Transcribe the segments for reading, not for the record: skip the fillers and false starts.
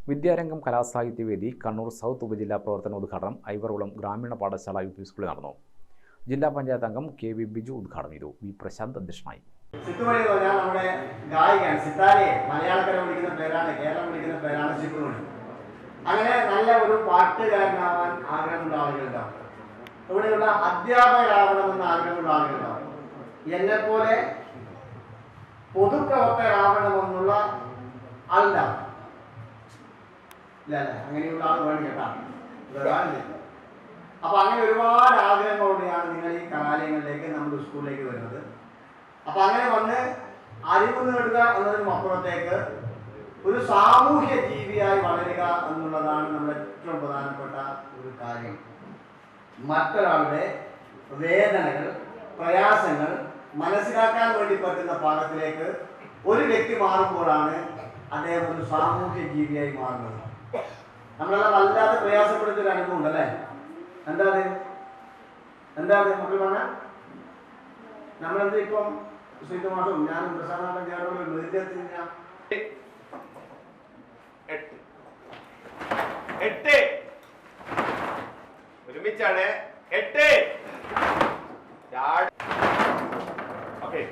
വിദ്യാരംഗം Kalasahithyavedi Kannur south ഉപജില്ലാ പ്രവർത്തന ഉദ്ഘാടനം ഐവറുളം ഗ്രാമീണ പാഠശാല യു.പി. സ്കൂളിൽ നടന്നു. ജില്ലാ പഞ്ചായത്ത് അംഗം കെ.വി. ബിജു ഉദ്ഘാടനം ചെയ്തു. വി. പ്രശാന്ത് അധ്യക്ഷനായി. നമ്മുടെ ഗായികയാണ് സിത്താരയെ മലയാളക്കര വിളിക്കുന്ന പേരാണ്, കേരളം വിളിക്കുന്ന പേരാണ് സിത്തുമണി. അങ്ങനെ നല്ല ഒരു പാട്ടുകാരനാവാൻ ആഗ്രഹമുള്ള ആളുകളുണ്ടാവും. ഇവിടെയുള്ള അധ്യാപകരാവണമെന്ന് ആഗ്രഹമുള്ള ആളുകളുണ്ടാവും. എന്നെപ്പോലെ പൊതുപ്രവർത്തകരാവണമെന്നുള്ള ആളുണ്ടാവും. ഇല്ല അങ്ങനെയുള്ള ആൾ വേണം കേട്ടാ. അപ്പൊ അങ്ങനെ ഒരുപാട് ആഗ്രഹങ്ങളോടെയാണ് നിങ്ങൾ ഈ കലാലയങ്ങളിലേക്ക് നമ്മുടെ സ്കൂളിലേക്ക് വരുന്നത്. അപ്പൊ അങ്ങനെ വന്ന് അറിവ് നേടുക എന്നതിനും അപ്പുറത്തേക്ക് ഒരു സാമൂഹ്യ ജീവിയായി വളരുക എന്നുള്ളതാണ് നമ്മുടെ ഏറ്റവും പ്രധാനപ്പെട്ട ഒരു കാര്യം. മറ്റൊരാളുടെ വേദനകൾ, പ്രയാസങ്ങൾ മനസ്സിലാക്കാൻ വേണ്ടി പറ്റുന്ന പാഠത്തിലേക്ക് ഒരു വ്യക്തി മാറുമ്പോഴാണ് അദ്ദേഹം ഒരു സാമൂഹ്യ ജീവിയായി മാറുന്നത്. നമ്മളെല്ലാം വല്ലാതെ പ്രയാസപ്പെടുത്തൊരു അനുഭവം ഉണ്ടല്ലേ? എന്താ മക്കൾ പറഞ്ഞാൽ നമ്മളെന്ത് ഇപ്പം ശ്രീകുമാറും ഞാനും പ്രസാദം ചേർന്നുള്ള ഒരുമിച്ചാണ് 8 ഓക്കെ.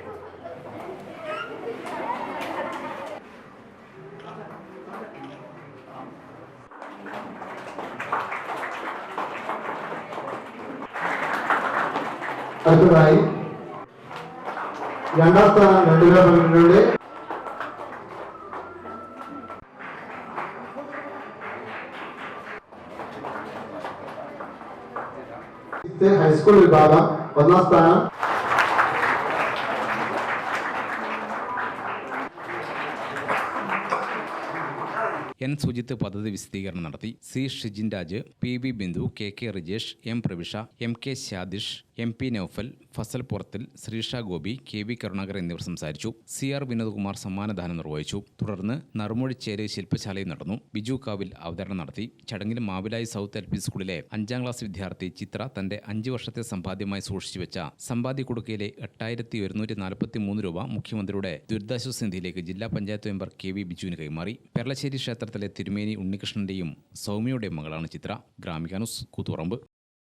അടുത്തതായി രണ്ടാം സ്ഥാനം 2 പേർ പങ്കിട്ടുണ്ട്. ഹൈസ്കൂൾ വിഭാഗം 1ാം സ്ഥാനം എൻ സുജിത്ത് പദ്ധതി വിശദീകരണം നടത്തി. C Shijin Raj, PB. Bindu, KK. Rijesh, M Pravisha, MK. Shadish, MP. Noufal, Fasal Purathil, Sreesha Gopi, KV. Karunakar എന്നിവർ സംസാരിച്ചു. സി.ആർ. വിനോദ്കുമാർ സമ്മാനദാനം നിർവഹിച്ചു. തുടർന്ന് നറുമൊഴിച്ചേരി ശില്പശാലയിൽ നടന്നു. ബിജു കാവിൽ അവതരണം നടത്തി. ചടങ്ങിൽ മാവിലായി സൗത്ത് എൽ.പി. സ്കൂളിലെ 5ാം ക്ലാസ് വിദ്യാർത്ഥി ചിത്ര തന്റെ 5 വർഷത്തെ സമ്പാദ്യമായി സൂക്ഷിച്ചുവെച്ച സമ്പാദ്യ കുടുക്കയിലെ 8,143 രൂപ മുഖ്യമന്ത്രിയുടെ ദുരിതാശ്വാസ നിധിയിലേക്ക് ജില്ലാ പഞ്ചായത്ത് മെമ്പർ കെ.വി. ബിജുവിന് കൈമാറി. പെരളശ്ശേരി ക്ഷേത്രത്തിലെ തിരുമേനി ഉണ്ണികൃഷ്ണന്റെയും സൗമ്യയുടെയും മകളാണ് ചിത്ര. ഗ്രാമിക ന്യൂസ്, കൂത്തുപറമ്പ്.